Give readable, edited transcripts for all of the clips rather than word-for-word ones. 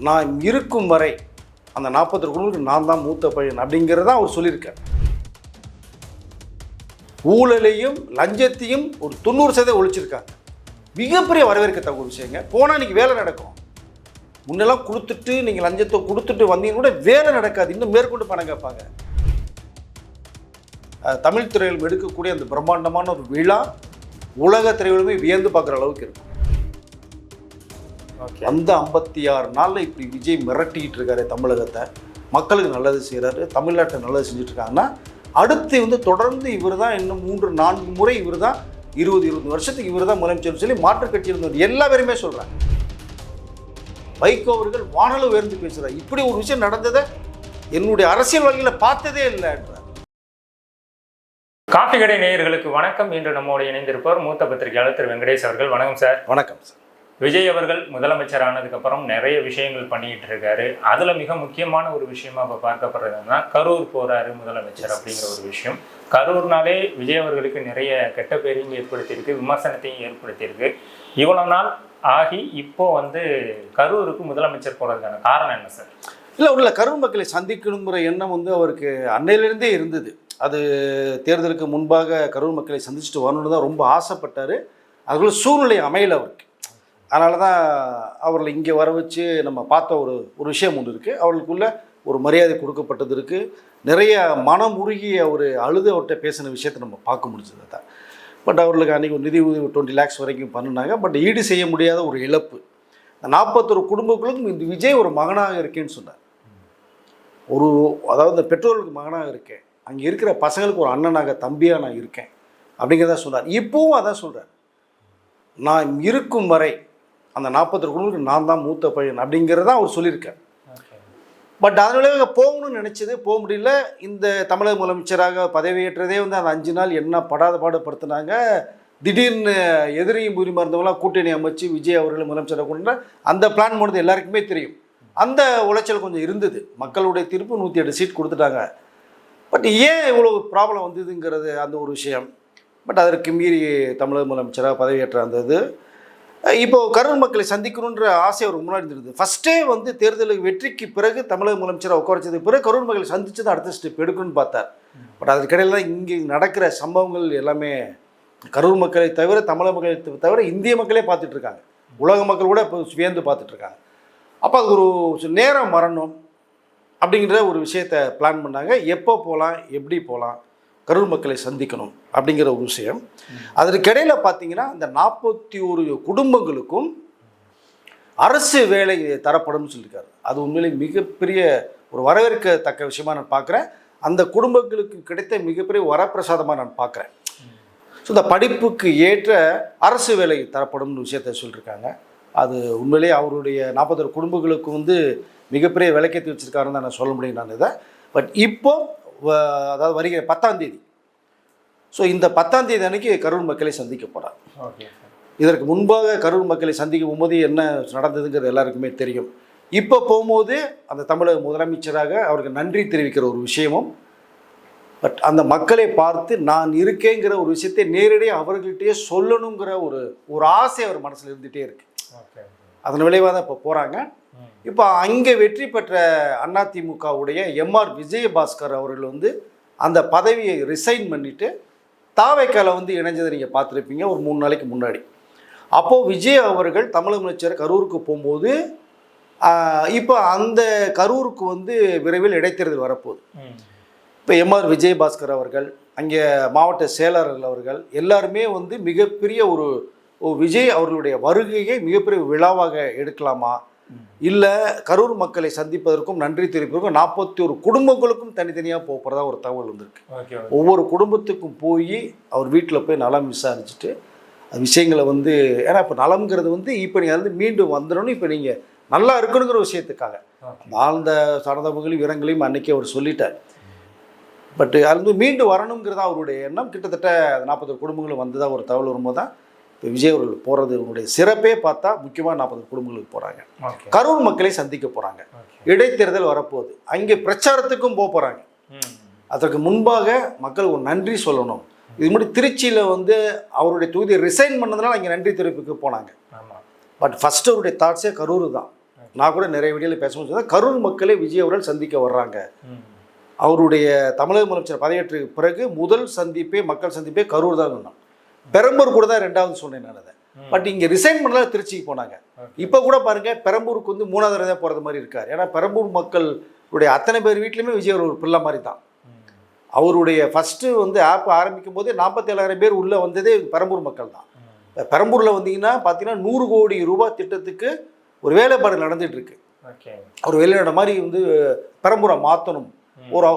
நான் இருக்கும் வரை அந்த 40 குடும்பத்துக்கு நான் தான் மூத்த பையன் அப்படிங்கிறத அவர் சொல்லியிருக்கார். ஊழலையும் லஞ்சத்தையும் ஒரு 90% ஒழிச்சிருக்காங்க. மிகப்பெரிய வரவேற்கத்தக்க ஒரு விஷயங்க. போனால் இன்றைக்கி வேலை நடக்கும். முன்னெல்லாம் கொடுத்துட்டு நீங்கள் லஞ்சத்தை கொடுத்துட்டு வந்தீங்கன்னா கூட வேலை நடக்காது, இன்னும் மேற்கொண்டு பணம் கேட்பாங்க. தமிழ் திரையிலும் எடுக்கக்கூடிய அந்த பிரம்மாண்டமான ஒரு விழா உலக திரையிலுமே வியந்து பார்க்குற அளவுக்கு இருக்கும். அந்த 56 நாளில் இப்படி விஜய் மிரட்டிக்கிட்டு இருக்காரு தமிழகத்தை, மக்களுக்கு நல்லது செய்கிறாரு, தமிழ்நாட்டை நல்லது செஞ்சுட்டு இருக்காங்கன்னா அடுத்து தொடர்ந்து இவர் தான் இன்னும் 3-4 முறை இவர் தான் 20 வருஷத்துக்கு இவர் தான் முதலமைச்சர் சொல்லி மாற்றுக் கட்சியில் இருந்தவர் எல்லா பேருமே சொல்கிறாங்க. வைகோ அவர்கள் வானளவு உயர்ந்து பேசுகிறார். இப்படி ஒரு விஷயம் நடந்ததை என்னுடைய அரசியல் வழியில் பார்த்ததே இல்லை என்றார். காஃபி கடை நேயர்களுக்கு வணக்கம். இன்று நம்மோடு இணைந்திருப்பவர் மூத்த பத்திரிகையாளர் திரு வெங்கடேஷ் அவர்கள். வணக்கம் சார். வணக்கம் சார். விஜய் அவர்கள் முதலமைச்சர் ஆனதுக்கப்புறம் நிறைய விஷயங்கள் பண்ணிக்கிட்டு இருக்காரு. அதில் மிக முக்கியமான ஒரு விஷயமா இப்போ பார்க்கப்படுறதுன்னா கரூர் போகிறாரு முதலமைச்சர் அப்படிங்கிற ஒரு விஷயம். கரூர்னாலே விஜய் அவர்களுக்கு நிறைய கெட்ட பேரையும் ஏற்படுத்தியிருக்கு, விமர்சனத்தையும் ஏற்படுத்தியிருக்கு. இவ்வளோ நாள் ஆகி இப்போ கரூருக்கு முதலமைச்சர் போகிறதுக்கான காரணம் என்ன சார்? இல்லை கரூர் மக்களை சந்திக்கணுங்கிற எண்ணம் அவருக்கு அன்னையிலிருந்தே இருந்தது. அது தேர்தலுக்கு முன்பாக கரூர் மக்களை சந்திச்சுட்டு வரணுன்னு தான் ரொம்ப ஆசைப்பட்டார். அதுக்குள்ள சூழ்நிலை அமையலை அவருக்கு. அதனால தான் அவர்களை இங்கே வர வச்சு நம்ம பார்த்த ஒரு விஷயம் ஒன்று இருக்குது. அவர்களுக்குள்ள ஒரு மரியாதை கொடுக்கப்பட்டது இருக்குது. நிறைய மனம் உருகி அவர் அழுது அவர்கிட்ட பேசின விஷயத்தை நம்ம பார்க்க முடிஞ்சது தான். பட் அவர்களுக்கு அன்றைக்கி ஒரு நிதி உதவி 20 lakhs வரைக்கும் பண்ணினாங்க. பட் ஈடு செய்ய முடியாத ஒரு இழப்பு. இந்த 41 குடும்பங்களுக்கும் இந்த விஜய் ஒரு மகனாக இருக்கேன்னு சொன்னார். அதாவது இந்த பெற்றோர்களுக்கு மகனாக இருக்கேன், அங்கே இருக்கிற பசங்களுக்கு ஒரு அண்ணனாக தம்பியாக நான் இருக்கேன் அப்படிங்கிறத சொன்னார். இப்போவும் அதான் சொல்கிறார். நான் இருக்கும் வரை அந்த 40 குடும்பத்துக்கு நான் தான் மூத்த பையன் அப்படிங்கிறத அவர் சொல்லியிருக்கார். பட் அதனால போகணும்னு நினச்சது போக முடியல. இந்த தமிழக முதலமைச்சராக பதவியேற்றதே அந்த 5 நாள் என்ன படாத பாடுபடுத்தினாங்க. திடீர்னு எதிரியும் புரியுமா இருந்தவங்களாம் கூட்டணி அமைச்சு விஜய் அவர்களை முதலமைச்சராக கொண்டு அந்த பிளான் போனது எல்லாருக்குமே தெரியும். அந்த உளைச்சல் கொஞ்சம் இருந்தது. மக்களுடைய தீர்ப்பு 108 சீட் கொடுத்துட்டாங்க. பட் ஏன் இவ்வளோ ப்ராப்ளம் வந்ததுங்கிறது அந்த ஒரு விஷயம். பட் அதற்கு மீறி தமிழக முதலமைச்சராக பதவியேற்ற அந்த இப்போது கரூர் மக்களை சந்திக்கணுன்ற ஆசை அவருக்கு முன்னாடி இருந்தது. ஃபஸ்ட்டே தேர்தலுக்கு வெற்றிக்கு பிறகு தமிழக முதலமைச்சராக உட்கார வச்சதுக்கு பிறகு கரூர் மக்களை சந்தித்து தான் அடுத்த ஸ்டெப் எடுக்கணும்னு பார்த்தார். பட் அதுக்கிடையில் தான் இங்கே நடக்கிற சம்பவங்கள் எல்லாமே கரூர் மக்களை தவிர தமிழக மக்களை தவிர இந்திய மக்களே பார்த்துட்ருக்காங்க. உலக மக்கள் கூட இப்போ வியந்து பார்த்துட்ருக்காங்க. அப்போ அது ஒரு நேரம் வரணும் அப்படிங்கிற ஒரு விஷயத்தை பிளான் பண்ணாங்க. எப்போ போகலாம், எப்படி போகலாம், கரூர் மக்களை சந்திக்கணும் அப்படிங்கிற ஒரு விஷயம். அதற்கிடையில் பார்த்தீங்கன்னா இந்த 41 குடும்பங்களுக்கும் அரசு வேலை தரப்படும்னு சொல்லியிருக்காரு. அது உண்மையிலே மிகப்பெரிய ஒரு வரவேற்கத்தக்க விஷயமாக நான் பார்க்குறேன். அந்த குடும்பங்களுக்கு கிடைத்த மிகப்பெரிய வரப்பிரசாதமாக நான் பார்க்குறேன். ஸோ இந்த படிப்புக்கு ஏற்ற அரசு வேலை தரப்படும்னு விஷயத்தை சொல்லியிருக்காங்க. அது உண்மையிலே அவருடைய 41 குடும்பங்களுக்கு மிகப்பெரிய விலைக்கேற்றி வச்சுருக்காருன்னு தான் நான் சொல்ல முடியும் நான் இதை. பட் இப்போ அதாவது வருகிற 10ஆம் தேதி, ஸோ இந்த 10ஆம் தேதி அன்றைக்கி கரூர் மக்களை சந்திக்க போகிறார். இதற்கு முன்பாக கரூர் மக்களை சந்திக்க போகும்போது என்ன நடந்ததுங்கிறது எல்லாருக்குமே தெரியும். இப்போ போகும்போது அந்த தமிழக முதலமைச்சராக அவருக்கு நன்றி தெரிவிக்கிற ஒரு விஷயமும், பட் அந்த மக்களை பார்த்து நான் இருக்கேங்கிற ஒரு விஷயத்தை நேரடியாக அவர்கள்ட்டே சொல்லணுங்கிற ஒரு ஆசை அவர் மனசில் இருந்துகிட்டே இருக்கு. அதன் விளைவாக தான் இப்போ போகிறாங்க. இப்போ அங்கே வெற்றி பெற்ற அதிமுகவுடைய எம்ஆர் விஜயபாஸ்கர் அவர்கள் அந்த பதவியை ரிசைன் பண்ணிவிட்டு தாவைக்கால இணைஞ்சதை நீங்கள் பார்த்துருப்பீங்க ஒரு 3 நாளைக்கு முன்னாடி. அப்போது விஜய் அவர்கள் தமிழக முதலமைச்சர் கரூருக்கு போகும்போது இப்போ அந்த கரூருக்கு விரைவில் இடைத்தேர்தல் வரப்போகுது. இப்போ எம்ஆர் விஜயபாஸ்கர் அவர்கள், அங்கே மாவட்ட செயலாளர்கள் அவர்கள் எல்லாருமே மிகப்பெரிய ஒரு விஜய் அவர்களுடைய வருகையை மிகப்பெரிய விழாவாக எடுக்கலாமா, இல்லை கரூர் மக்களை சந்திப்பதற்கும் நன்றி தெரிவிப்பதற்கும் 41 குடும்பங்களுக்கும் தனித்தனியாக போகிறதா ஒரு தகவல் வந்திருக்கு. ஒவ்வொரு குடும்பத்துக்கும் போய் அவர் வீட்டில் போய் நலம் விசாரிச்சுட்டு அது விஷயங்களை ஏன்னா இப்போ நலம்ங்கிறது இப்போ நீங்கள் மீண்டும் வந்துடணும், இப்போ நீங்கள் நல்லா இருக்கணுங்கிற விஷயத்துக்காக ஆழ்ந்த சடதமுகளையும் விவரங்களையும் அன்றைக்கி அவர் சொல்லிட்டார். பட் அது மீண்டும் வரணுங்கிறதா அவருடைய எண்ணம். கிட்டத்தட்ட 41 குடும்பங்களும் வந்ததாக ஒரு தகவல் வரும்போது தான் இப்போ விஜய் அவர்கள் போகிறது உங்களுடைய சிறப்பே பார்த்தா முக்கியமாக 40 குடும்பங்களுக்கு போகிறாங்க. கரூர் மக்களை சந்திக்க போகிறாங்க. இடைத்தேர்தல் வரப்போகுது, அங்கே பிரச்சாரத்துக்கும் போகிறாங்க. அதற்கு முன்பாக மக்கள் ஒரு நன்றி சொல்லணும். இது மாதிரி திருச்சியில் அவருடைய தொகுதியை ரிசைன் பண்ணதுனால அங்கே நன்றி தெரிவிப்புக்கு போனாங்க. பட் ஃபஸ்ட்டு அவருடைய தாட்ஸே கரூர் தான். நான் கூட நிறைய வீடியோவில் பேசும்போது சொன்னேன், கரூர் மக்களை விஜய் அவர்கள் சந்திக்க வர்றாங்க. ம். அவருடைய தமிழக முதலமைச்சர் பதவியேற்ற பிறகு முதல் சந்திப்பே மக்கள் சந்திப்பே கரூர் தான் சொன்னான். பெரம்பூர் கூட தான் 2வது சொன்னேன் நான் அதை. பட் இங்கே ரிசைன் பண்ணல, திருச்சிக்கு போனாங்க. இப்போ கூட பாருங்க, பெரம்பூருக்கு வந்து 3வது தடவை தான் போகிறது மாதிரி இருக்கார். ஏன்னா பெரம்பூர் மக்களுடைய அத்தனை பேர் வீட்லையுமே விஜய் ஒரு பிள்ளை மாதிரி தான். அவருடைய ஃபஸ்ட்டு வந்து ஆப் ஆரம்பிக்கும் போதே 47,000 பேர் உள்ளே வந்ததே பெரம்பூர் மக்கள் தான். பெரம்பூரில் வந்தீங்கன்னா பார்த்தீங்கன்னா 100 கோடி ரூபாய் திட்டத்துக்கு ஒரு வேலைப்பாடு நடந்துட்டு இருக்கு. அவர் வெளிநாடு மாதிரி வந்து பெரம்பூரை மாற்றணும். ஒரு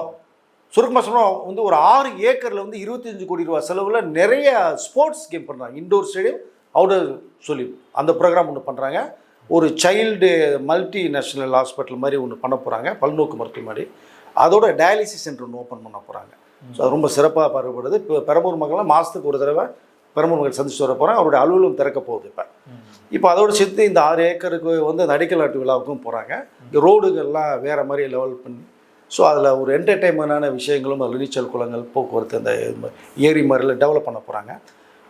சுருக்கமாக சொன்னால் வந்து ஒரு 6 ஏக்கரில் வந்து 25 கோடி ரூபாய் செலவில் நிறைய ஸ்போர்ட்ஸ் கேம் பண்ணுறாங்க. இண்டோர் ஸ்டேடியம், அவுட்டோர் சொல்லி அந்த ப்ரோக்ராம் ஒன்று பண்ணுறாங்க. ஒரு சைல்டு மல்டி நேஷ்னல் ஹாஸ்பிட்டல் மாதிரி ஒன்று பண்ண போகிறாங்க, பல்நோக்கு மருத்துவமனை. அதோட டயாலிசிஸ் சென்டர் ஒன்று ஓப்பன் பண்ண போகிறாங்க. ஸோ அது ரொம்ப சிறப்பாக பார்க்கப்படுது. இப்போ பெரம்பூர் மக்கள்லாம் மாதத்துக்கு ஒரு தடவை பெரம்பூர் மக்கள் சந்திச்சு வர போகிறாங்க. அவருடைய அலுவலகம் திறக்க போகுது. இப்போ அதோடு சேர்த்து இந்த 6 ஏக்கருக்கு வந்து அந்த அடிக்கல் நாட்டு விழாவுக்கும் போகிறாங்க. இங்கே ரோடுகள்லாம் வேறு மாதிரி லெவல் பண்ணி, ஸோ அதில் ஒரு என்டர்டெயின்மெண்டான விஷயங்களும், அதில் நீச்சல் குளங்கள், போக்குவரத்து, அந்த ஏரி மாதிரிலாம் டெவலப் பண்ண போகிறாங்க.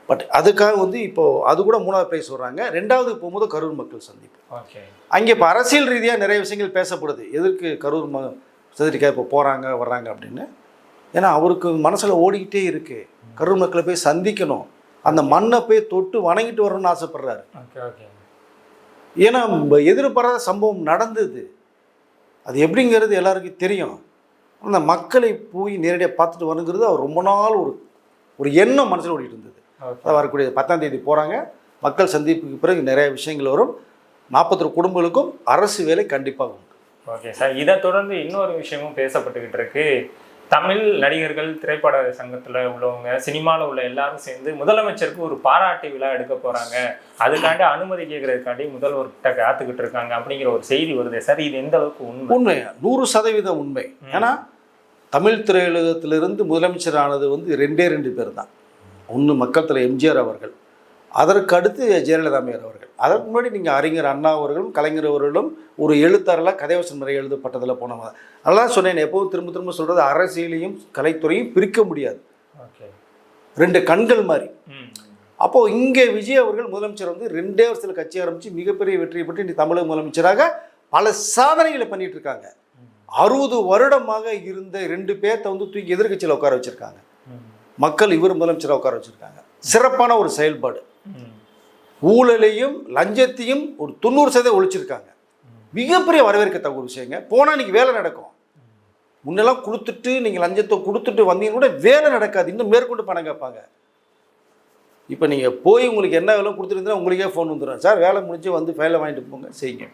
பட் அதுக்காக வந்து இப்போது அது கூட 3வது ப்ரைஸ் வர்றாங்க. 2வது போகும்போது கரூர் மக்கள் சந்திப்பு. அங்கே இப்போ அரசியல் ரீதியாக நிறைய விஷயங்கள் பேசப்படுது. எதற்கு கரூர் சந்திரிக்கா இப்போ போகிறாங்க வர்றாங்க அப்படின்னு. ஏன்னா அவருக்கு மனசில் ஓடிக்கிட்டே இருக்குது, கரூர் மக்களை போய் சந்திக்கணும், அந்த மண்ணை போய் தொட்டு வணங்கிட்டு வரணும்னு ஆசைப்படுறாரு. ஏன்னா எதிர்பாராத சம்பவம் நடந்தது. அது எப்படிங்கிறது எல்லாருக்கும் தெரியும். அந்த மக்களை போய் நேரடியாக பார்த்துட்டு வரணுங்கிறது அவர் ரொம்ப நாள் ஒரு எண்ணம் மனசில் ஓடிட்டு இருந்தது. அதான் வரக்கூடிய 10ஆம் தேதி போகிறாங்க. மக்கள் சந்திப்புக்கு பிறகு நிறைய விஷயங்கள் வரும். 41 குடும்பங்களுக்கும் அரசு வேலை கண்டிப்பாக உண்டு. ஓகே சார், இதை தொடர்ந்து இன்னொரு விஷயமும் பேசப்பட்டுக்கிட்டு இருக்கு. தமிழ் நடிகர்கள், திரைப்பட சங்கத்தில் உள்ளவங்க, சினிமாவில் உள்ள எல்லாரும் சேர்ந்து முதலமைச்சருக்கு ஒரு பாராட்டு விழா எடுக்க போகிறாங்க, அதுக்காண்டி அனுமதி கேட்கறதுக்காண்டி முதல்வர்கிட்ட காத்துக்கிட்டு இருக்காங்க அப்படிங்கிற ஒரு செய்தி வருது சார். இது எந்த அளவுக்கு உண்மை? 100% உண்மை. ஏன்னா தமிழ் திரையுலகத்திலிருந்து முதலமைச்சர் ஆனது வந்து 2 பேர் தான். ஒன்று மக்கள் தலைவர் எம்ஜிஆர் அவர்கள், அதற்கு அடுத்து ஜெயலலிதா அம்மையார் அவர்கள். அதற்கு முன்னாடி நீங்கள் அறிஞர் அண்ணா அவர்களும் கலைஞர் அவர்களும் ஒரு எழுத்தாளர்களாக கதைவசம் நிறைய எழுதப்பட்டதில் போனவங்க. அதெல்லாம் சொன்னேன், எப்போவும் திரும்ப சொல்கிறது, அரசியலையும் கலைத்துறையும் பிரிக்க முடியாது, 2 கண்கள் மாதிரி. அப்போது இங்கே விஜய் அவர்கள் முதலமைச்சர் வந்து 2 வருஷத்தில் கட்சி ஆரம்பித்து மிகப்பெரிய வெற்றியை பெற்று இன்றைக்கு தமிழக முதலமைச்சராக பல சாதனைகளை பண்ணிட்டு இருக்காங்க. 60 வருடமாக இருந்த 2 பேர்த்த வந்து தூக்கி எதிர்கட்சியில் உட்கார வச்சுருக்காங்க. மக்கள் இவர் முதலமைச்சராக உட்கார வச்சுருக்காங்க. சிறப்பான ஒரு செயல்பாடு. ஊழலையும் லஞ்சத்தையும் ஒரு 90% ஒழிச்சிருக்காங்க. மிகப்பெரிய வரவேற்கத்தக்க ஒரு விஷயங்க. போனால் இன்றைக்கி வேலை நடக்கும். முன்னெல்லாம் கொடுத்துட்டு நீங்கள் லஞ்சத்தை கொடுத்துட்டு வந்தீங்கன்னா கூட வேலை நடக்காது, இன்னும் மேற்கொண்டு பணம் கேட்பாங்க. இப்போ நீங்கள் போய் உங்களுக்கு என்ன வேலை கொடுத்துருந்தா உங்களுக்கே ஃபோன் வந்துடும், சார் வேலை முடிஞ்சு வந்து ஃபைலை வாங்கிட்டு போங்க, செய்யுங்க.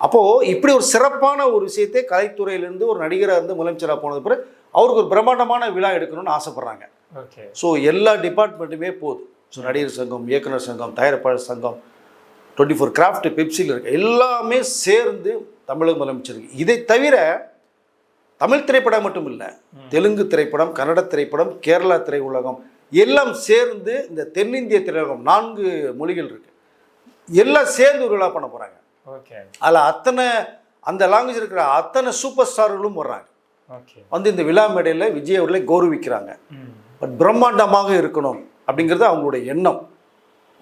அப்போது இப்படி ஒரு சிறப்பான ஒரு விஷயத்தை கலைத்துறையிலேருந்து ஒரு நடிகராக இருந்து முதலமைச்சராக போனது பிறகு அவருக்கு ஒரு பிரம்மாண்டமான விழா எடுக்கணும்னு ஆசைப்பட்றாங்க. ஸோ எல்லா டிபார்ட்மெண்ட்டுமே போகுது. ஸோ நடிகர் சங்கம், இயக்குனர் சங்கம், தயாரிப்பாளர் சங்கம், 24 கிராஃப்ட், பெப்சியில் இருக்க எல்லாமே சேர்ந்து தமிழக முதலமைச்சருக்கு. இதை தவிர தமிழ் திரைப்படம் மட்டும் இல்லை, தெலுங்கு திரைப்படம், கன்னட திரைப்படம், கேரளா திரையுலகம் எல்லாம் சேர்ந்து இந்த தென்னிந்திய திரையுலகம் 4 மொழிகள் இருக்குது, எல்லாம் சேர்ந்து ஒரு விழா பண்ண போகிறாங்க. அதில் அத்தனை அந்த லாங்குவேஜ் இருக்கிற அத்தனை சூப்பர் ஸ்டார்களும் வர்றாங்க. வந்து இந்த விழா மேடையில் விஜய் அவர்களை கௌரவிக்கிறாங்க. பட் பிரம்மாண்டமாக இருக்கணும் அப்படிங்கிறது அவங்களுடைய எண்ணம்.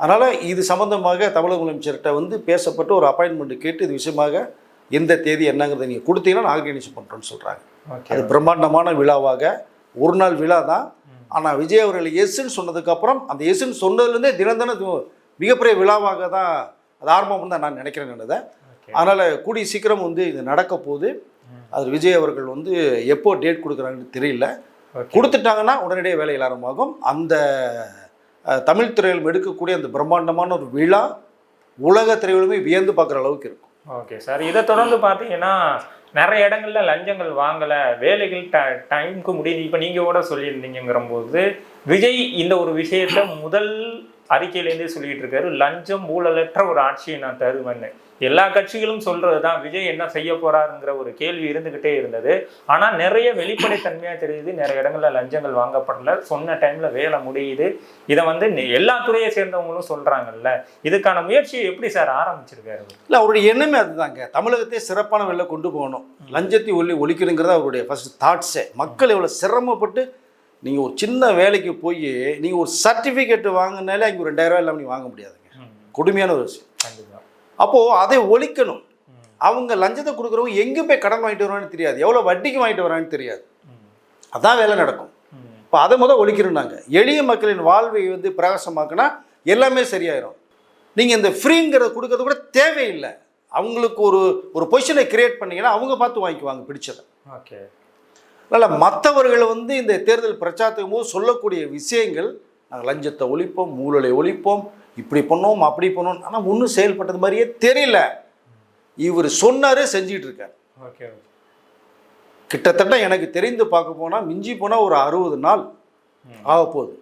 அதனால் இது சம்மந்தமாக தமிழக முதலமைச்சர்கிட்ட வந்து பேசப்பட்டு ஒரு அப்பாயின்மெண்ட் கேட்டு இது விஷயமாக எந்த தேதி என்னங்கிறத நீங்கள் கொடுத்தீங்கன்னா நான் ஆர்கனைஸ் பண்ணுறோன்னு சொல்கிறாங்க. அது பிரம்மாண்டமான விழாவாக ஒரு நாள் விழா தான். ஆனால் விஜய் அவர்கள் எஸ்ன்னு சொன்னதுக்கப்புறம் அந்த எஸ்ன்னு சொன்னதுலேருந்தே தினம் மிகப்பெரிய விழாவாக தான் அது ஆரம்பம் தான் நான் நினைக்கிறேன். அதனால் கூடிய சீக்கிரம் வந்து இது நடக்க போகுது. அது விஜய் அவர்கள் வந்து எப்போ டேட் கொடுக்குறாங்கன்னு தெரியல. கொடுத்துட்டாங்கன்னா உடனடியாக வேலையில் ஆரம்பமாகும். அந்த தமிழ் திரையுலகம் எடுக்கக்கூடிய அந்த பிரம்மாண்டமான ஒரு விழா உலக திரையுலகமே வியந்து பார்க்குற அளவுக்கு இருக்கும். ஓகே சார், இதை தொடர்ந்து பார்த்தீங்கன்னா நிறைய இடங்கள்ல லஞ்சங்கள் வாங்கலை, வேலைகள் டைமுக்கு முடியுது. இப்போ நீங்கள் கூட சொல்லியிருந்தீங்கிற போது விஜய் இந்த ஒரு விஷயத்த முதல் அறிக்கையிலேருந்தே சொல்லிட்டு இருக்காரு, லஞ்சம் ஊழலற்ற ஒரு ஆட்சியை நான் தருவேன்னு. எல்லா கட்சிகளும் சொல்றது தான். விஜய் என்ன செய்ய போறாருங்கிற ஒரு கேள்வி இருந்துகிட்டே இருந்தது. ஆனா நிறைய வெளிப்படைத்தன்மையா தெரியுது, நிறைய இடங்கள்ல லஞ்சங்கள் வாங்கப்படல, சொன்ன டைம்ல வேலை முடியுது. இதை வந்து எல்லா துறையை சேர்ந்தவங்களும் சொல்றாங்கல்ல. இதுக்கான முயற்சியை எப்படி சார் ஆரம்பிச்சிருக்காரு? இல்லை, அவருடைய எண்ணமே அதுதாங்க. தமிழகத்தை சிறப்பான வெளில கொண்டு போகணும், லஞ்சத்தை ஒழிக்கணுங்கிறத அவருடைய ஃபர்ஸ்ட் தாட்ஸே. மக்கள் எவ்வளோ சிரமப்பட்டு நீங்கள் ஒரு சின்ன வேலைக்கு போய் நீங்கள் ஒரு சர்டிஃபிகேட் வாங்கினாலே அங்கே ஒரு 2000 ரூபாய் இல்லாமல் நீங்கள் வாங்க முடியாதுங்க. கொடுமையான ஒரு விஷயம். அப்போது அதை ஒழிக்கணும். அவங்க லஞ்சத்தை கொடுக்குறவங்க எங்கே போய் கடன் வாங்கிட்டு வரான்னு தெரியாது, எவ்வளோ வட்டிக்கு வாங்கிட்டு வரான்னு தெரியாது. அதான் வேலை நடக்கும். இப்போ அதை ஒழிக்கணும். நாங்கள் எளிய மக்களின் வாழ்வை வந்து பிரகாசமாக்குனா எல்லாமே சரியாயிடும். நீங்கள் இந்த ஃப்ரீங்கிறத கொடுக்கறது கூட தேவையில்லை. அவங்களுக்கு ஒரு பொசிஷனை கிரியேட் பண்ணிங்கன்னா அவங்க பார்த்து வாங்கிக்குவாங்க பிடிச்சதை. ஓகே. அதனால் மற்றவர்களை வந்து இந்த தேர்தல் பிரச்சாரத்துக்கும் போது சொல்லக்கூடிய விஷயங்கள், நாங்கள் லஞ்சத்தை ஒழிப்போம், ஊழலை ஒழிப்போம், இப்படி பண்ணோம் அப்படி பண்ணோம், ஆனால் ஒன்றும் செயல்பட்டது மாதிரியே தெரியல. இவர் சொன்னார், செஞ்சிட்டு இருக்கார். ஓகே. கிட்டத்தட்ட எனக்கு தெரிந்து பார்க்க போனால் மிஞ்சி போனால் ஒரு 60 நாள் ஆக போகுது.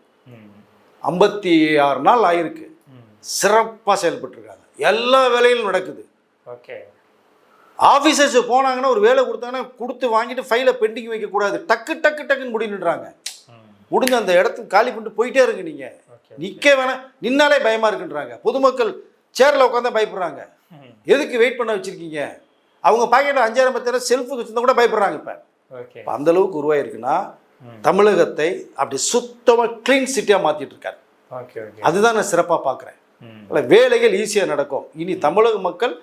56 நாள் ஆயிருக்கு. சிறப்பாக செயல்பட்டுருக்காங்க. எல்லா வேலையிலும் நடக்குது. ஓகே. ஆஃபீஸர்ஸ் போனாங்கன்னா ஒரு வேலை கொடுத்தாங்கன்னா கொடுத்து வாங்கிட்டு ஃபைலை பெண்டிங் வைக்கக்கூடாது, டக்கு டக்கு டக்குன்னு முடின்னுறாங்க. முடிஞ்ச அந்த இடத்துக்கு காலி பண்ணிட்டு போயிட்டே இருங்க. நீங்கள் நிற்க வேணாம், நின்னாலே பயமாக இருக்குன்றாங்க. பொதுமக்கள் சேரில் உட்காந்தா பயப்படுறாங்க. எதுக்கு வெயிட் பண்ண வச்சுருக்கீங்க? அவங்க பாக்கெட்டில் 5000 10,000 செல்ஃபுக்கு வச்சுருந்தா கூட பயப்படுறாங்க. இப்போ அந்த அளவுக்கு உருவாயிருக்குன்னா தமிழகத்தை அப்படி சுத்தமாக க்ளீன் சிட்டியாக மாற்றிட்டு இருக்காரு. அதுதான் நான் சிறப்பாக பார்க்குறேன். வேலைகள் ஈஸியாக நடக்கும். இனி தமிழக மக்கள்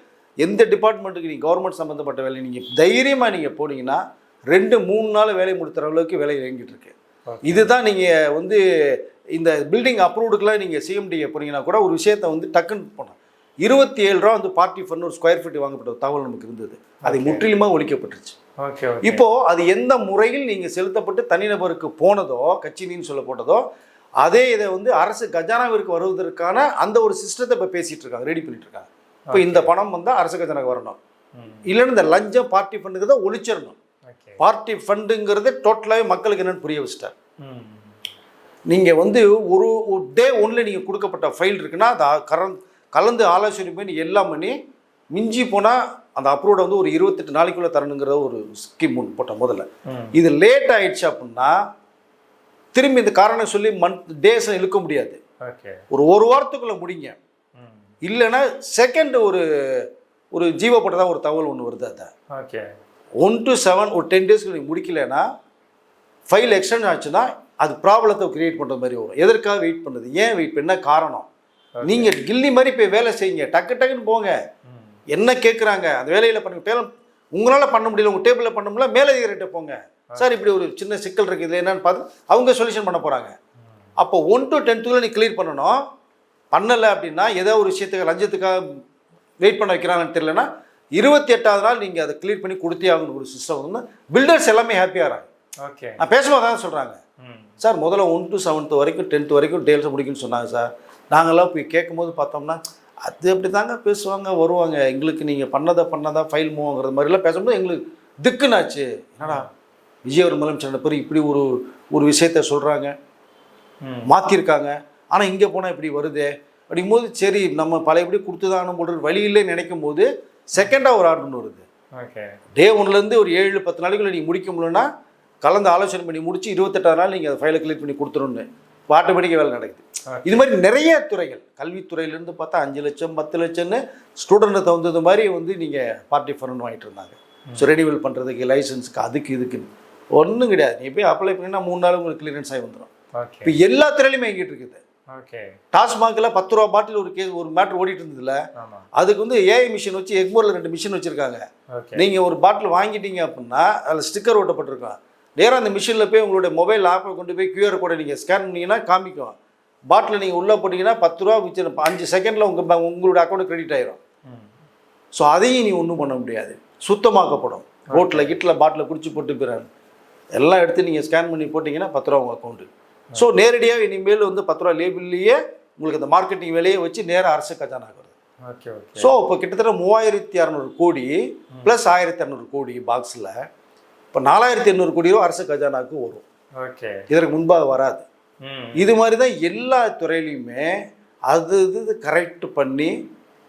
எந்த டிபார்ட்மெண்ட்டுக்கு நீங்கள் கவர்மெண்ட் சம்மந்தப்பட்ட வேலை நீங்கள் தைரியமாக நீங்கள் போனீங்கன்னா 2-3 நாள் வேலை முடித்துற அளவுக்கு வேலை இறங்கிட்டு இருக்கு. இதுதான் நீங்கள் வந்து இந்த பில்டிங் அப்ரூவ்டுக்கெலாம் நீங்கள் சிஎம்டிஏ போனீங்கன்னா கூட ஒரு விஷயத்தை வந்து டக்குன்னு போனோம். 27 ரூபா வந்து பார்ட்டி ஃபண்ட் ஒரு ஸ்கொயர் ஃபீட் வாங்கப்பட்ட தகவல் நமக்கு இருந்தது. அது முற்றிலுமாக ஒழிக்கப்பட்டுருச்சு. இப்போ அது எந்த முறையில் நீங்கள் செலுத்தப்பட்டு தனிநபருக்கு போனதோ, கட்சினின்னு சொல்ல போட்டதோ, அதே இதை வந்து அரசு கஜானாவிற்கு வருவதற்கான அந்த ஒரு சிஸ்டத்தை இப்போ பேசிகிட்டு இருக்காங்க, ரெடி பண்ணிட்டு இருக்காங்க. இப்போ இந்த பணம் வந்தால் அரசு கஜானாவுக்கு வரணும், இல்லைன்னு இந்த லஞ்சம் பார்ட்டி ஃபண்டுங்கிறத ஒழிச்சிடணும். பார்ட்டி ஃபண்டுங்கிறது டோட்டலாகவே மக்களுக்கு என்னென்னு புரிய வச்சுட்டார். நீங்கள் வந்து ஒரு டே ஒன்றில் நீங்கள் கொடுக்கப்பட்ட ஃபைல் இருக்குன்னா அதை கலந்து ஆலோசனை பண்ணி எல்லாம் பண்ணி மிஞ்சி போனால் அந்த அப்ரூவ்டை வந்து ஒரு 28 நாளைக்குள்ளே தரணுங்கிற ஒரு ஸ்கீம் ஒன்று போட்டோம் முதல்ல. இது லேட் ஆயிடுச்சு அப்படின்னா திரும்பி இந்த காரணம் சொல்லி டேஸை இழுக்க முடியாது. ஒரு வாரத்துக்குள்ளே முடிங்க. இல்லைன்னா செகண்ட் ஒரு ஜீவோ போட்டதாக ஒரு தகவல் ஒன்று வருது. அதை 1 to 7 ஒரு 10 டேஸ்க்கு நீங்கள் முடிக்கலைன்னா ஃபைல் எக்ஸ்டெண்ட் ஆச்சுன்னா அது ப்ராப்ளத்தை கிரியேட் பண்ணுற மாதிரி வரும். எதற்காக வெயிட் பண்ணுறது, ஏன் வெயிட் பண்ண காரணம்? நீங்கள் கில்லி மாதிரி போய் வேலை செய்யுங்க, டக்கு டக்குன்னு போங்க. என்ன கேட்குறாங்க அந்த வேலையில் பண்ணுங்க. உங்களால் பண்ண முடியல, உங்கள் டேபிளில் பண்ண முடியல, மேலதிகாரிகிட்ட போங்க. சார் இப்படி ஒரு சின்ன சிக்கல் இருக்குது, இதில் என்னென்னு பார்த்து அவங்க சொல்யூஷன் பண்ண போகிறாங்க. அப்போ 1 to 10 நீ கிளியர் பண்ணணும். பண்ணலை அப்படின்னா ஏதோ ஒரு விஷயத்துக்கு லஞ்சத்துக்காக வெயிட் பண்ண வைக்கிறாங்கன்னு தெரியலன்னா 28வது நாள் நீங்கள் அதை கிளியர் பண்ணி கொடுத்தே ஆகணும். ஒரு சிஸ்டம் வந்து பில்டர்ஸ் எல்லாமே ஹாப்பியாகிறாங்க. நான் பேசும்போது தான் சொல்கிறாங்க, சார் முதல்ல 1 to 7th வரைக்கும் 10th வரைக்கும் டேல்ஸை முடிக்குன்னு சொன்னாங்க சார். நாங்களாம் போய் கேட்கும்போது பார்த்தோம்னா அது அப்படி தாங்க பேசுவாங்க வருவாங்க, எங்களுக்கு நீங்கள் பண்ணதா ஃபைல் மூவ்ங்கிற மாதிரிலாம் பேசும்போது எங்களுக்கு திக்குனாச்சு. என்னடா விஜய் ஒரு முதலமைச்சர் பேர் இப்படி ஒரு விஷயத்த சொல்கிறாங்க, மாற்றிருக்காங்க, ஆனால் இங்கே போனால் இப்படி வருது அப்படிங்கும்போது சரி நம்ம பழையபடி கொடுத்துதான போடுற வழியிலே நினைக்கும் போது செகண்டாக ஒரு ஆர்டர்னு வருது. டே 1லேருந்து ஒரு 7-10 நாளைக்குள்ள நீங்கள் முடிக்க முடியலன்னா கலந்து ஆலோசனை பண்ணி முடிச்சு 28வது நாள் நீங்கள் அதை ஃபைலை கிளியர் பண்ணி கொடுத்துருன்னு இப்போ ஆட்டோமேட்டிக்காக வேலை நடக்குது. இது மாதிரி நிறைய துறைகள், கல்வித்துறையிலேருந்து பார்த்தா 5 லட்சம் 10 லட்சம்னு ஸ்டூடெண்ட்டை தகுந்தது மாதிரி வந்து நீங்கள் பார்ட்டி ஃபண்ட் வாங்கிட்டு இருந்தாங்க. ஸோ ரெனிவல் பண்ணுறதுக்கு லைசன்ஸுக்கு அதுக்கு இதுக்குன்னு ஒன்றும் கிடையாது. நீ போய் அப்ளை பண்ணினா 3 நாள் உங்களுக்கு கிளியரன்ஸ் ஆகி வந்துடும். இப்போ எல்லா துறையிலுமே எங்கிட்டு இருக்குது. டாஸ்மாகில் 10 ரூபா பாட்டில் ஒரு மேட்ரு ஓடிட்டு இருந்ததில்ல, அதுக்கு வந்து ஏஐ மிஷின் வச்சு எக்மோரில் 2 மிஷின் வச்சுருக்காங்க. நீங்கள் ஒரு பாட்டில் வாங்கிட்டீங்க அப்படின்னா அதில் ஸ்டிக்கர் ஓட்டப்பட்டிருக்கோம். நேராக அந்த மிஷினில் போய் உங்களுடைய மொபைல் ஆப்பை கொண்டு போய் QR கோடை நீங்கள் ஸ்கேன் பண்ணிங்கன்னா காமிக்கும். பாட்டில் நீங்கள் உள்ளே போட்டிங்கன்னா 10 ரூபா வச்சு 5 செகண்டில் உங்களோட அக்கௌண்ட் கிரெடிட் ஆயிரும். ஸோ அதையும் நீ ஒன்றும் பண்ண முடியாது, சுத்தமாக்கப்படும். ரோட்டில் பாட்டில் குடிச்சு போட்டு போயிறாங்க, எல்லாம் எடுத்து நீங்கள் ஸ்கேன் பண்ணி போட்டிங்கன்னா 10 ரூபா உங்கள் அக்கௌண்ட்டு. ஸோ நேரடியாக இனிமேல் வந்து 10 ரூபா லேபிள்லேயே உங்களுக்கு அந்த மார்க்கெட்டிங் வேலையை வச்சு நேராக அரசு கஜானா வருது. ஸோ இப்போ கிட்டத்தட்ட 3600 கோடி ப்ளஸ் 1200 கோடி பாக்ஸில் இப்போ 4800 கோடி ரூபா அரசு கஜானாவுக்கு வரும். இதற்கு முன்பாக வராது. இது மாதிரி தான் எல்லா துறையிலையுமே அது கரெக்ட் பண்ணி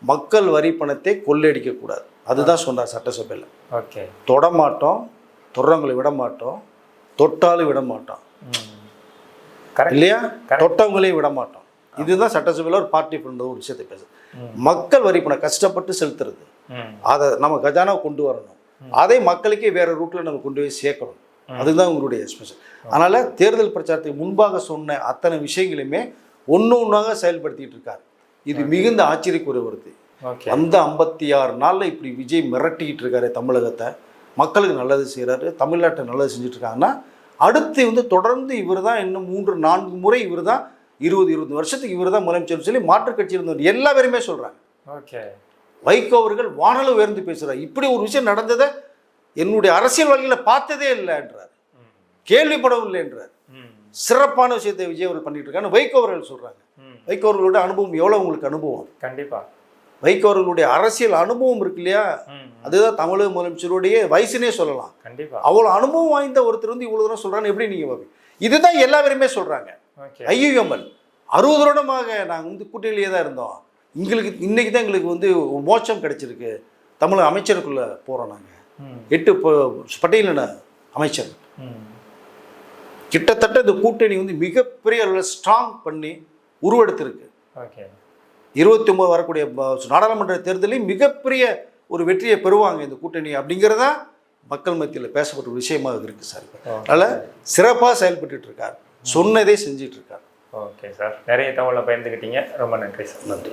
மக்கள் வரி பணத்தை கொள்ளையடிக்கக்கூடாது. அதுதான் சொன்னார் சட்டசபையில். தொடமாட்டோம், தொடுறவங்களை விட மாட்டோம், தொட்டாலும் விட மாட்டோம் இல்லையா, தொட்டவங்களையும் விட மாட்டோம். இதுதான் சட்டசபையில் ஒரு பார்ட்டி பண்ண ஒரு விஷயத்தை பேசுது. மக்கள் வரி பணம் கஷ்டப்பட்டு செலுத்துறது, அதை நம்ம கஜானாவை கொண்டு வரணும், அதை மக்களுக்கே வேற ரூட்ல நம்ம கொண்டு போய் சேர்க்கணும். அதுதான் உங்களுடைய ஸ்பெஷல். அதனால தேர்தல் பிரச்சாரத்துக்கு முன்பாக சொன்ன அத்தனை விஷயங்களையுமே ஒன்று ஒன்றாக செயல்படுத்திட்டு இருக்காரு. இது மிகுந்த ஆச்சரியக்குரிய வருது. ஓகே. அந்த 56 நாளில் இப்படி விஜய் மிரட்டிக்கிட்டு இருக்காரு தமிழகத்தை, மக்களுக்கு நல்லது செய்கிறாரு, தமிழ்நாட்டை நல்லது செஞ்சுட்டு இருக்காங்கன்னா, அடுத்து வந்து தொடர்ந்து இவர் தான் இன்னும் 3-4 முறை இவர் தான் 20 வருஷத்துக்கு இவர் தான் முதலமைச்சர் சொல்லி மாற்றுக் கட்சியில் இருந்தவர் எல்லா பேருமே சொல்கிறாங்க. ஓகே. வைகோ அவர்கள் வானளவு உயர்ந்து பேசுகிறார். இப்படி ஒரு விஷயம் நடந்ததை என்னுடைய அரசியல் வாழ்க்கையில் பார்த்ததே இல்லைன்றார், கேள்விப்படவில்லை என்றார். சிறப்பான விஷயத்தை விஜய் அவர்கள் பண்ணிட்டு இருக்காங்க. வைகோ அவர்கள் சொல்கிறாங்க. வைகோ அவர்களோட அனுபவம் எவ்வளோ உங்களுக்கு அனுபவம்? கண்டிப்பாக. வைகோ அவர்களுடைய அரசியல் அனுபவம் இருக்கு இல்லையா, அதுதான் தமிழக முதலமைச்சருடைய வயசுனே சொல்லலாம். கண்டிப்பாக. அவ்வளோ அனுபவம் வாய்ந்த ஒருத்தர் வந்து இவ்வளோ தூரம் சொல்கிறான்னு எப்படி நீங்கள் பார்ப்பீங்க? இதுதான் எல்லா பேருமே சொல்கிறாங்க. ஐயுஎம்எல் 60 வருடமாக நாங்கள் வந்து கூட்டணியிலே தான் இருந்தோம், எங்களுக்கு இன்னைக்கு தான் எங்களுக்கு வந்து மோட்சம் கிடைச்சிருக்கு, தமிழக அமைச்சருக்குள்ளே போகிறோம். நாங்கள் 8 பட்டியலின அமைச்சர் கிட்டத்தட்ட இந்த கூட்டணி வந்து மிகப்பெரிய அளவில் ஸ்ட்ராங் பண்ணி உருவெடுத்திருக்கு. ஓகே. 29 வரக்கூடிய நாடாளுமன்ற தேர்தலில் மிகப்பெரிய ஒரு வெற்றியை பெறுவாங்க இந்த கூட்டணி அப்படிங்கிறதா மக்கள் மத்தியில் பேசப்பட்ட ஒரு விஷயமாக இருக்குது சார். அதனால் சிறப்பாக செயல்பட்டு இருக்கார், சொன்னதே செஞ்சிட்டு இருக்கார். ஓகே சார், நிறைய தகவலை பகிர்ந்துக்கிட்டீங்க, ரொம்ப நன்றி சார். நன்றி.